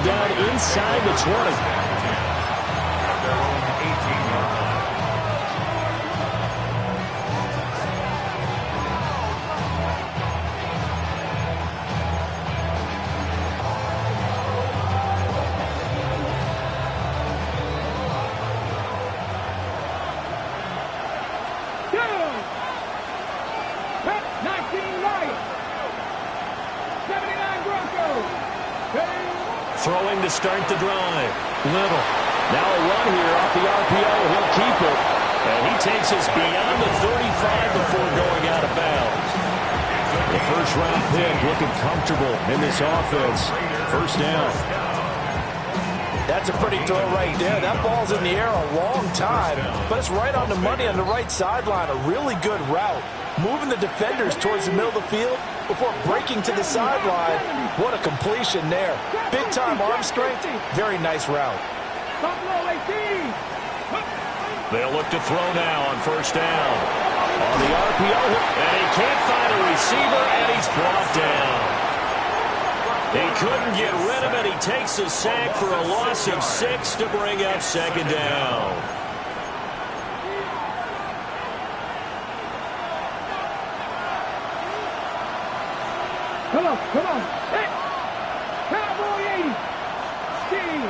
down inside the 20. Throwing to start the drive. Little. Now a run here off the RPO. He'll keep it. And he takes us beyond the 35 before going out of bounds. The first-round pick looking comfortable in this offense. First down. That's a pretty throw right there. That ball's in the air a long time, but it's right on the money on the right sideline. A really good route. Moving the defenders towards the middle of the field before breaking to the sideline. What a completion there. Big-time arm strength. Very nice route. They'll look to throw now on first down. On the RPO, and he can't find a receiver, and he's brought down. He couldn't get rid of it. He takes a sack for a loss of 6 to bring up second down. Come on. Hey. Cowboy 80. Steve.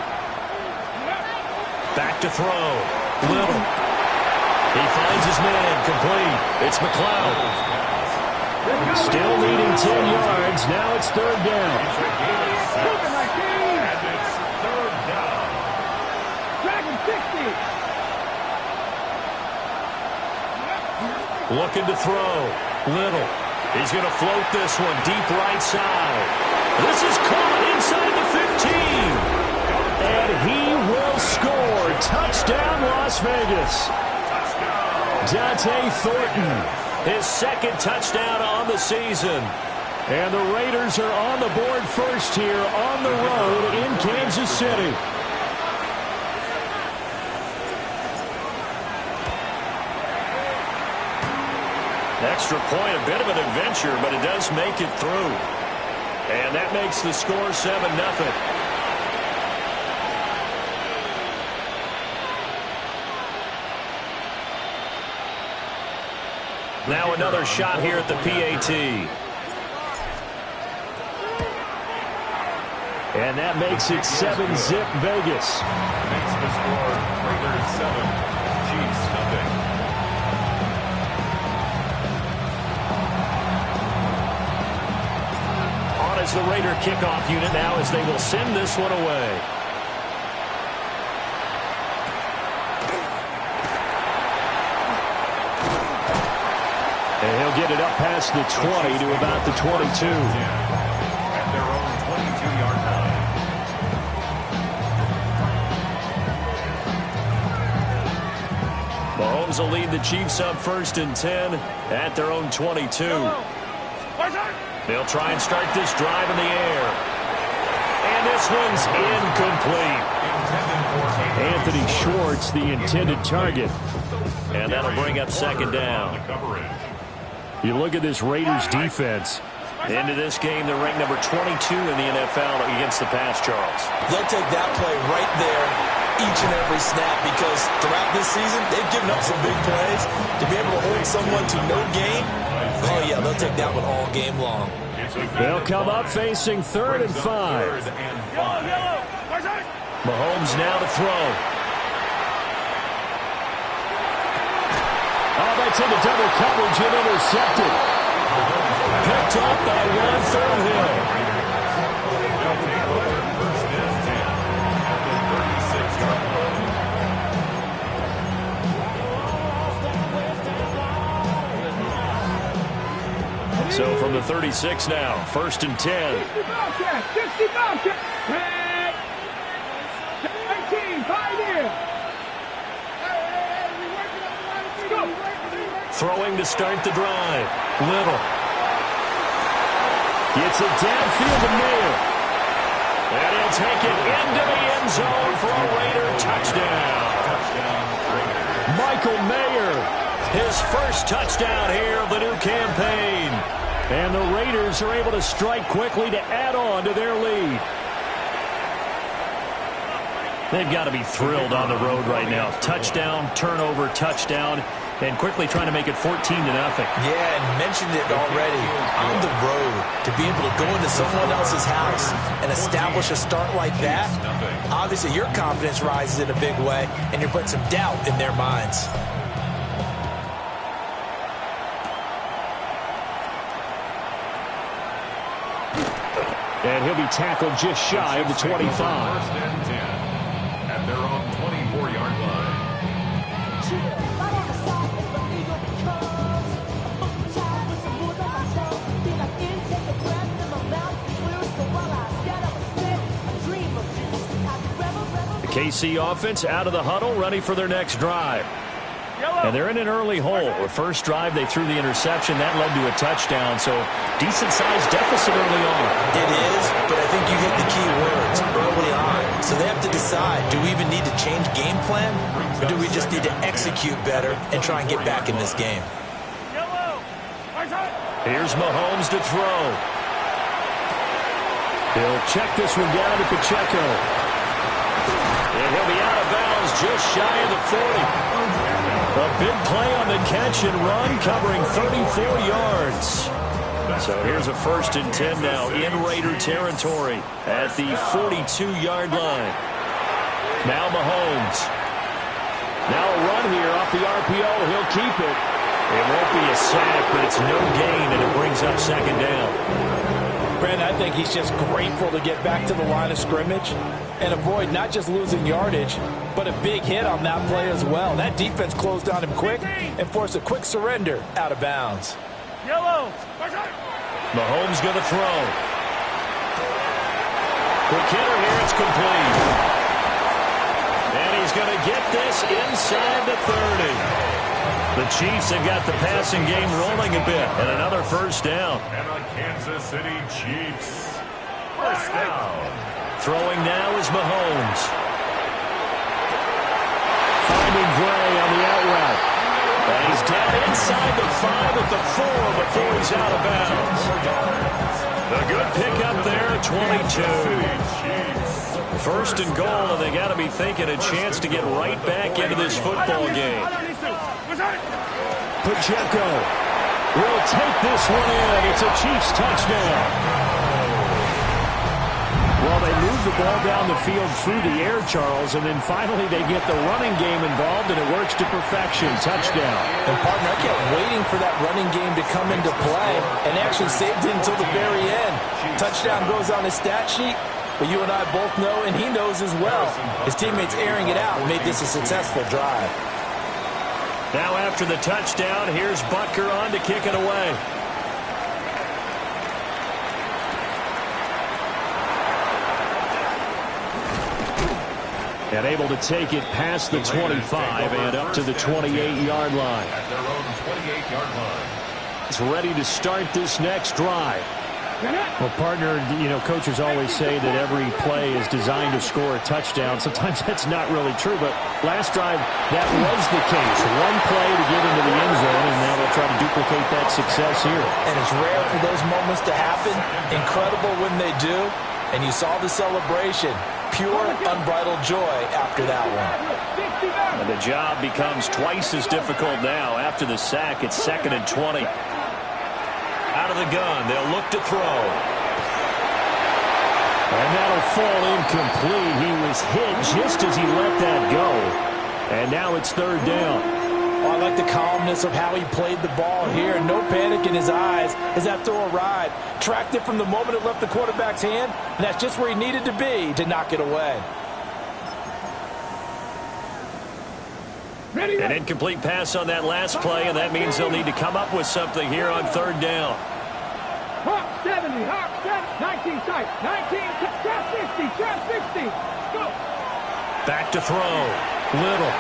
Back to throw. Little. He finds his man. Complete. It's McLeod. Still needing 10 yards. Now it's third down. And it's third down. Dragon 60. Looking to throw. Little. He's going to float this one deep right side. This is caught inside the 15. And he will score. Touchdown, Las Vegas. Dante Thornton, his second touchdown on the season. And the Raiders are on the board first here on the road in Kansas City. Extra point, a bit of an adventure, but it does make it through. And that makes the score 7-0. Now another shot here at the PAT. And that makes it 7-zip Vegas. Makes the score Raiders 7, Chiefs nothing. As the Raider kickoff unit now as they will send this one away. And he'll get it up past the 20 to about the 22. At their own 22-yard line. Mahomes will lead the Chiefs up first and 10 at their own 22. They'll try and start this drive in the air. And this one's incomplete. Anthony Schwartz, the intended target. And that'll bring up second down. You look at this Raiders defense. Into this game, they're ranked number 22 in the NFL against the pass, Charles. They'll take that play right there each and every snap because throughout this season, they've given up some big plays. To be able to hold someone to no gain, oh, yeah, they'll take that one all game long. They'll come up facing 3rd and 5. Mahomes now to throw. Oh, that's into double coverage and intercepted. Picked up by Ron Thornhill. So from the 36 now, 1st and 10. 65. 19, Pioneer. Throwing to start the drive. Little. Gets it downfield to Mayer. And he'll take it into the end zone for a Raider touchdown. Michael Mayer, his first touchdown here of the new campaign. And the Raiders are able to strike quickly to add on to their lead. They've got to be thrilled on the road right now. Touchdown, turnover, touchdown, and quickly trying to make it 14-0. Yeah, and mentioned it already. On the road, to be able to go into someone else's house and establish a start like that, obviously your confidence rises in a big way, and you're putting some doubt in their minds. And he'll be tackled just shy of the 25. First and 10 at their own 24-yard line. The KC offense out of the huddle, ready for their next drive. And they're in an early hole. The first drive, they threw the interception. That led to a touchdown, so decent-sized deficit early on. It is, but I think you hit the key words early on. So they have to decide, do we even need to change game plan, or do we just need to execute better and try and get back in this game? Here's Mahomes to throw. He'll check this one down to Pacheco. And he'll be out of bounds just shy of the 40. A big play on the catch and run, covering 34 yards. So here's a 1st and 10 now in Raider territory at the 42-yard line. Now Mahomes. Now a run here off the RPO. He'll keep it. It won't be a sack, but it's no gain, and it brings up 2nd down. Brent, I think he's just grateful to get back to the line of scrimmage and avoid not just losing yardage, but a big hit on that play as well. That defense closed on him quick and forced a quick surrender out of bounds. Mahomes going to throw. Quick hitter here, it's complete. And he's going to get this inside the 30. The Chiefs have got the passing game rolling a bit, and another 1st down. And the Kansas City Chiefs. 1st down. Throwing now is Mahomes. Finding Gray on the out route. And he's down inside the 5 at the 4 before he's out of bounds. A good pickup there, 22. 1st and goal, and they got to be thinking a chance to get right back into this football game. Pacheco will take this one in. It's a Chiefs touchdown. Well, they move the ball down the field through the air, Charles, and then finally they get the running game involved, and it works to perfection. Touchdown. And, partner, I kept waiting for that running game to come into play and actually saved it until the very end. Touchdown goes on his stat sheet, but you and I both know, and he knows as well, his teammates airing it out made this a successful drive. Now after the touchdown, here's Butker on to kick it away. And able to take it past the 25 and up to the 28-yard line. At their own 28-yard line. It's ready to start this next drive. Well, partner, you know, coaches always say that every play is designed to score a touchdown. Sometimes that's not really true, but last drive, that was the case. One play to get into the end zone, and now they'll try to duplicate that success here. And it's rare for those moments to happen. Incredible when they do. And you saw the celebration. Pure, unbridled joy after that one. And the job becomes twice as difficult now. After the sack, it's 2nd and 20. Out of the gun, they'll look to throw. And that'll fall incomplete. He was hit just as he let that go. And now it's 3rd down. Oh, I like the calmness of how he played the ball here. No panic in his eyes as that throw arrived. Tracked it from the moment it left the quarterback's hand, and that's just where he needed to be to knock it away. An incomplete pass on that last play, and that means they'll need to come up with something here on 3rd down. Hawk 70, Hawk 19 tight, 19, trap 60, trap 60, go. Back to throw. Little.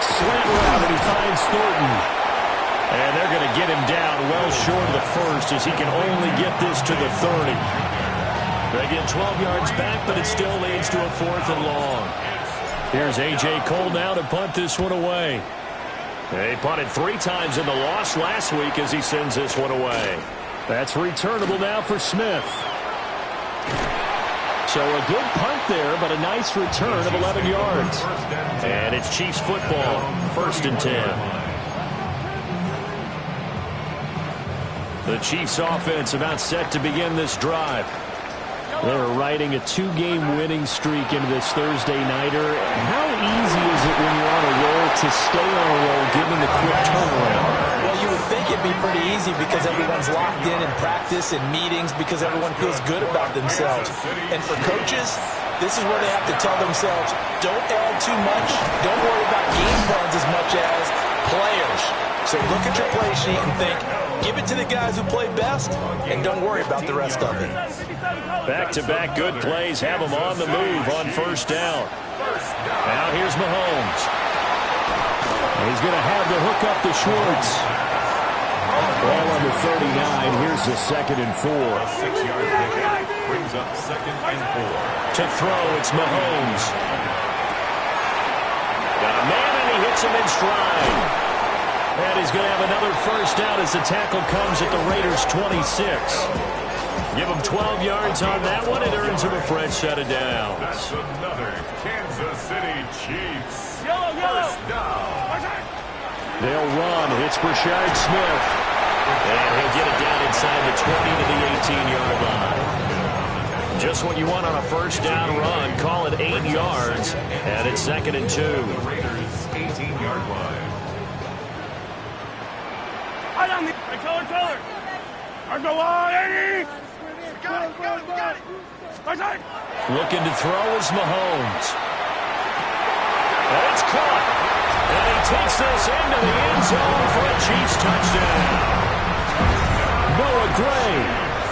Slant route, and he finds Thornton. And they're going to get him down well short of the 1st as he can only get this to the 30. They get 12 yards back, but it still leads to a 4th and long. Here's A.J. Cole now to punt this one away. He punted 3 times in the loss last week as he sends this one away. That's returnable now for Smith. So a good punt there, but a nice return of 11 yards. And it's Chiefs football, 1st and 10. The Chiefs offense about set to begin this drive. They're riding a 2-game winning streak into this Thursday nighter. How easy is it when you're on a roll to stay on a roll given the quick turnaround? Well, you would think it'd be pretty easy because everyone's locked in practice and meetings because everyone feels good about themselves. And for coaches, this is where they have to tell themselves, don't add too much, don't worry about game plans as much as players. So look at your play sheet and think, give it to the guys who play best, and don't worry about the rest of it. Back-to-back good plays have them on the move on 1st down. Now here's Mahomes. He's going to have the hook up to Schwartz. Ball on the 39. Here's the 2nd and 4. 6-yard pickup brings up 2nd and 4. To throw, it's Mahomes. Got a man, and he hits him in stride. And he's going to have another 1st down as the tackle comes at the Raiders' 26. Give him 12 yards on that one. It earns him a fresh set of downs. That's another Kansas City Chiefs. First down. They'll run. It's Brashard Smith. And he'll get it down inside the 20 to the 18-yard line. Just what you want on a 1st down run. Call it 8 yards. And it's 2nd and 2. The Raiders' 18-yard line. Color. There's no line, Eddie. Got it. Looking to throw is Mahomes. And it's caught. And he takes this into the end zone for a Chiefs touchdown. Noah Gray.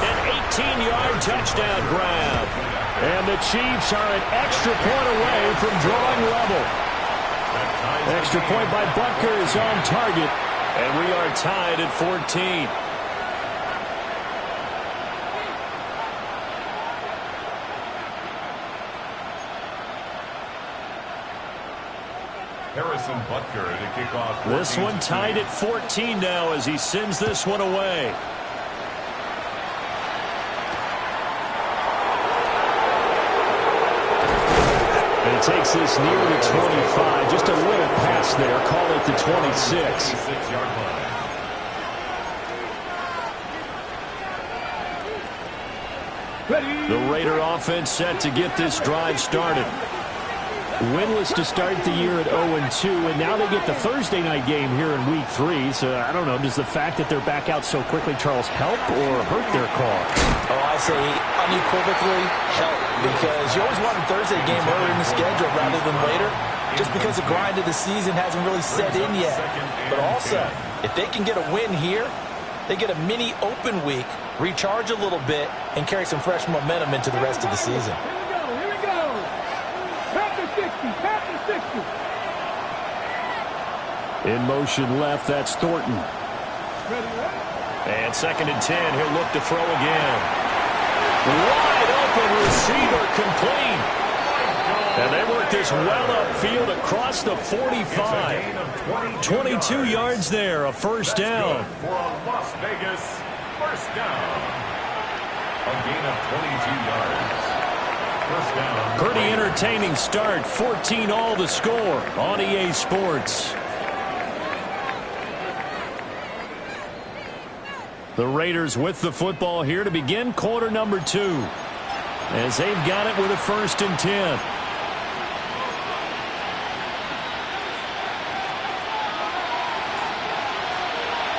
An 18-yard touchdown grab. And the Chiefs are an extra point away from drawing level. Extra point by Butker is on target. And we are tied at 14. Harrison Butker to kick off. This one tied at 14 now as he sends this one away. And it takes this near the 25. Just a little pass there. Call it the 26. 26-yard line. The Raider offense set to get this drive started. Winless to start the year at 0-2, and now they get the Thursday night game here in Week 3. So, I don't know, does the fact that they're back out so quickly, Charles, help or hurt their cause? Oh, I say unequivocally help, because you always want a Thursday game earlier in the schedule rather than later, just because the grind of the season hasn't really set in yet. But also, if they can get a win here, they get a mini open week, recharge a little bit, and carry some fresh momentum into the rest of the season. Here we go. Pass the 60. In motion left, that's Thornton. And 2nd and 10, he'll look to throw again. Wide open receiver complete. And they work this well upfield across the 45. 22 yards there, a 1st down. For a Las Vegas 1st down. A gain of 22 yards. 1st down. Pretty entertaining start. 14 all the score on EA Sports. The Raiders with the football here to begin quarter number 2. As they've got it with a 1st and 10.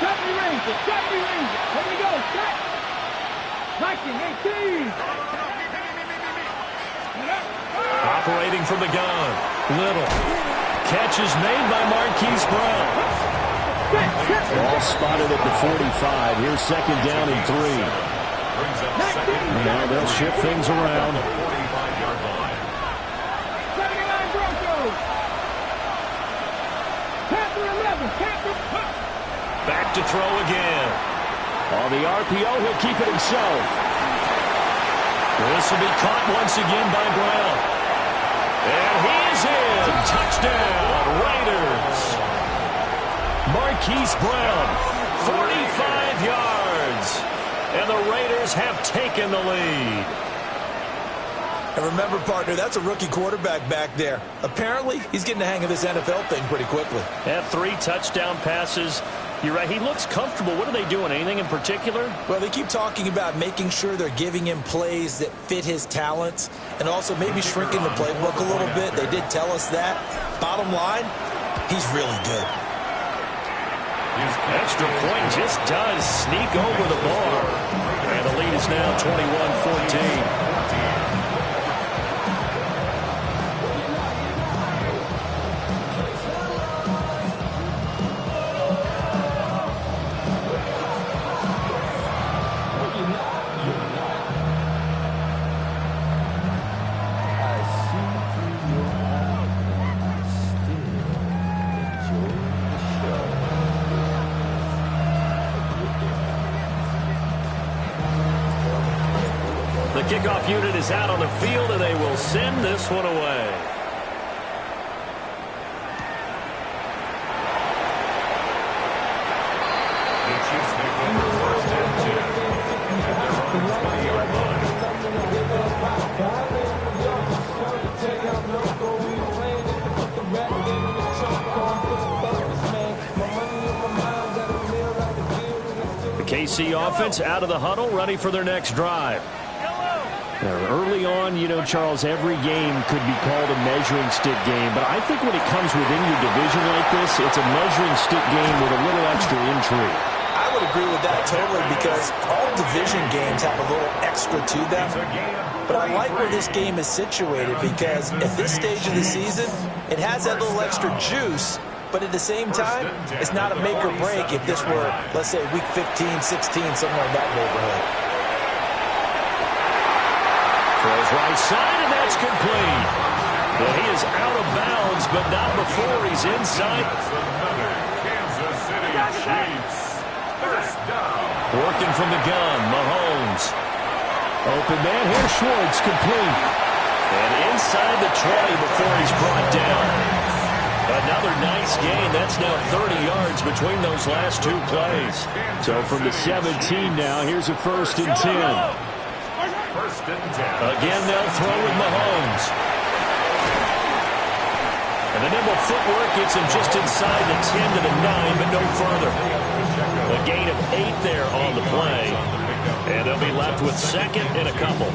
Got me, Ranger. Here we go. Set. 19, 18. Operating from the gun. Little. Catch is made by Marquise Brown. Ball spotted at the 45. Here's 2nd down and 3. Now they'll shift things around. 45-yard line. 79 Broncos. Panther 11. Back to throw again. On the RPO, he'll keep it himself. This will be caught once again by Brown. And he's in. Touchdown, Raiders. Marquise Brown, 45 yards. And the Raiders have taken the lead. And remember, partner, that's a rookie quarterback back there. Apparently, he's getting the hang of this NFL thing pretty quickly. Had 3 touchdown passes. You're right, he looks comfortable. What are they doing? Anything in particular? Well, they keep talking about making sure they're giving him plays that fit his talents and also maybe shrinking the playbook a little bit. They did tell us that. Bottom line, he's really good. Extra point just does sneak over the bar. And the lead is now 21-14. The kickoff unit is out on the field, and they will send this one away. The Chiefs make over first and 10 at their own 20-yard line. The KC offense out of the huddle, ready for their next drive. Early on, you know, Charles, every game could be called a measuring stick game. But I think when it comes within your division like this, it's a measuring stick game with a little extra intrigue. I would agree with that totally because all division games have a little extra to them. But I like where this game is situated because at this stage of the season, it has that little extra juice. But at the same time, it's not a make or break if this were, let's say, week 15, 16, somewhere in that neighborhood. Throws right side, and that's complete. Well, he is out of bounds, but not before he's inside. That's another Kansas City Chiefs first down. Working from the gun, Mahomes. Open man here, Schwartz, complete. And inside the 20 before he's brought down. Another nice gain. That's now 30 yards between those last 2 plays. So from the 17 now, here's a 1st and 10. First and 10. Again, they'll throw with Mahomes. And the nimble footwork gets him just inside the 10 to the 9, but no further. A gain of 8 there on the play. And they'll be left with 2nd and a couple.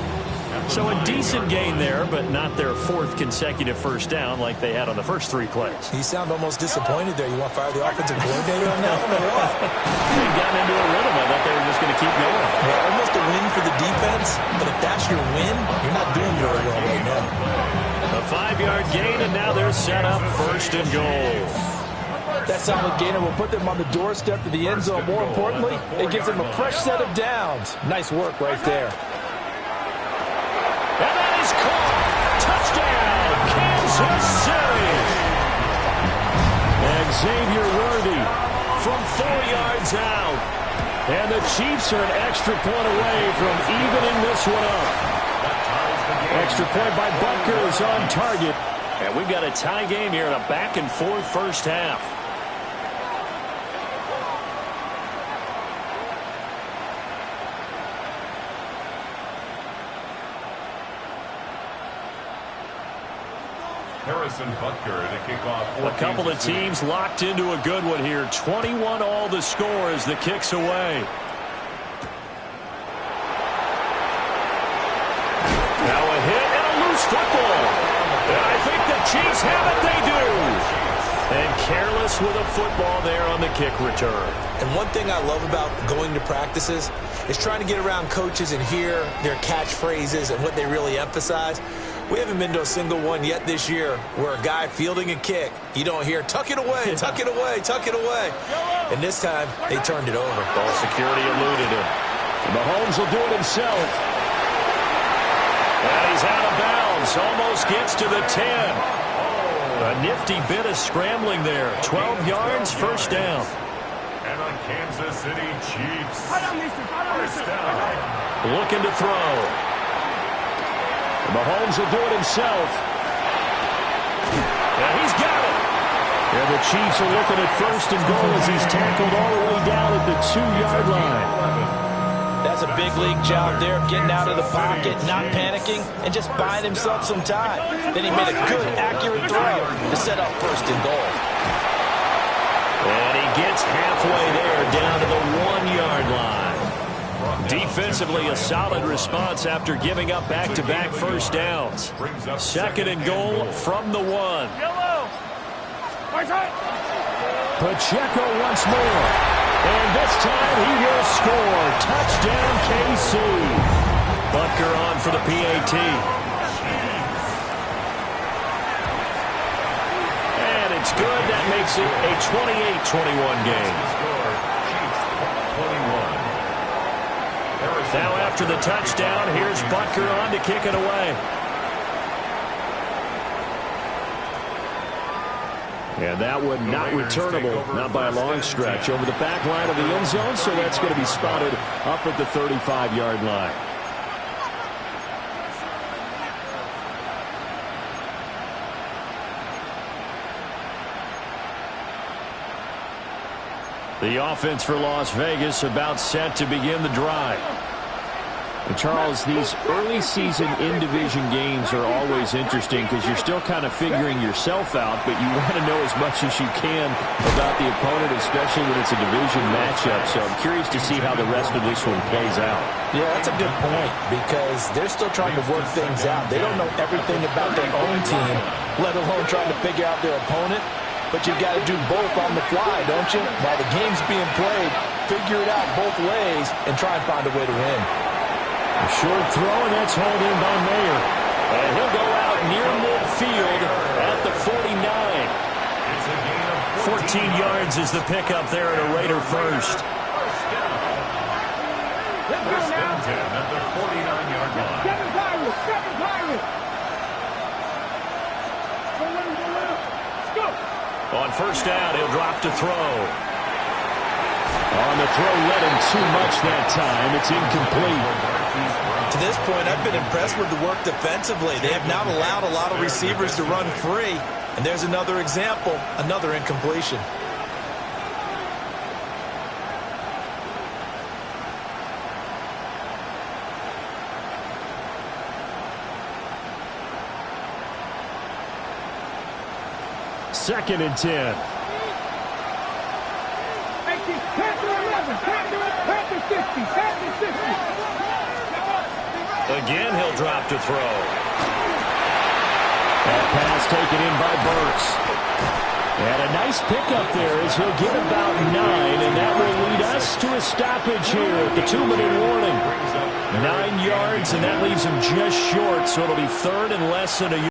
So a decent gain there, but not their 4th consecutive first down like they had on the first 3 plays. You sound almost disappointed there. You want to fire the offensive coordinator on that one or what? They got into a rhythm. I thought they were just going to keep going. Well, almost a win for the defense, but if that's your win, you're not doing very well right now. A 5-yard gain, and now they're set up 1st and goal. That solid gainer will put them on the doorstep to the end zone. More importantly, it gives them a fresh set of downs. Nice work right there. And that is caught. Touchdown, Kansas City. And Xavier Worthy from 4 yards out. And the Chiefs are an extra point away from evening this one up. Extra point by Butker is on target. And we've got a tie game here in a back-and-forth first half. Harrison Butker to kick off. A couple of teams locked into a good one here. 21 all the score as the kick's away. Now a hit and a loose football. And I think the Chiefs have it. They do. And careless with a football there on the kick return. And one thing I love about going to practices is trying to get around coaches and hear their catchphrases and what they really emphasize. We haven't been to a single one yet this year where a guy fielding a kick, you don't hear, tuck it away, tuck it away, tuck it away. And this time, they turned it over. Ball security eluded him. Mahomes will do it himself. And he's out of bounds. Almost gets to the 10. A nifty bit of scrambling there. 12 yards, first down. And on Kansas City Chiefs. First down. Looking to throw. Mahomes will do it himself. And he's got it. And the Chiefs are looking at 1st and goal as he's tackled all the way down at the 2-yard line. That's a big league job there of getting out of the pocket, not panicking, and just buying himself some time. Then he made a good, accurate throw to set up 1st and goal. And he gets halfway there, down to the 1-yard line. Defensively, a solid response after giving up back-to-back first downs. 2nd and goal from the 1. Pacheco once more. And this time he will score. Touchdown, KC. Butker on for the PAT. And it's good. That makes it a 28-21 game. Now after the touchdown, here's Butker on to kick it away. And that one not returnable, not by a long stretch, over the back line of the end zone, so that's going to be spotted up at the 35-yard line. The offense for Las Vegas about set to begin the drive. And Charles, these early season in-division games are always interesting because you're still kind of figuring yourself out, but you want to know as much as you can about the opponent, especially when it's a division matchup. So I'm curious to see how the rest of this one plays out. Yeah, that's a good point because they're still trying to work things out. They don't know everything about their own team, let alone trying to figure out their opponent. But you've got to do both on the fly, don't you? While the game's being played, figure it out both ways and try and find a way to win. A short throw, and that's hauled in by Mayer. And he'll go out near midfield at the 49. 14 yards is the pickup there at a Raider first. First and 10 at the 49-yard line. 7 Pirates. Go. On first down, he'll drop to throw. On the throw, led him too much that time. It's incomplete. To this point, I've been impressed with the work defensively. They have not allowed a lot of receivers to run free. And there's another example, another incompletion. Second and 10. Panther 11. Panther 50. Panther 60. Again, he'll drop to throw. That pass taken in by Burks. And a nice pickup there as he'll get about 9, and that will lead us to a stoppage here at the 2-minute warning. 9 yards, and that leaves him just short, so it'll be 3rd and less than a yard.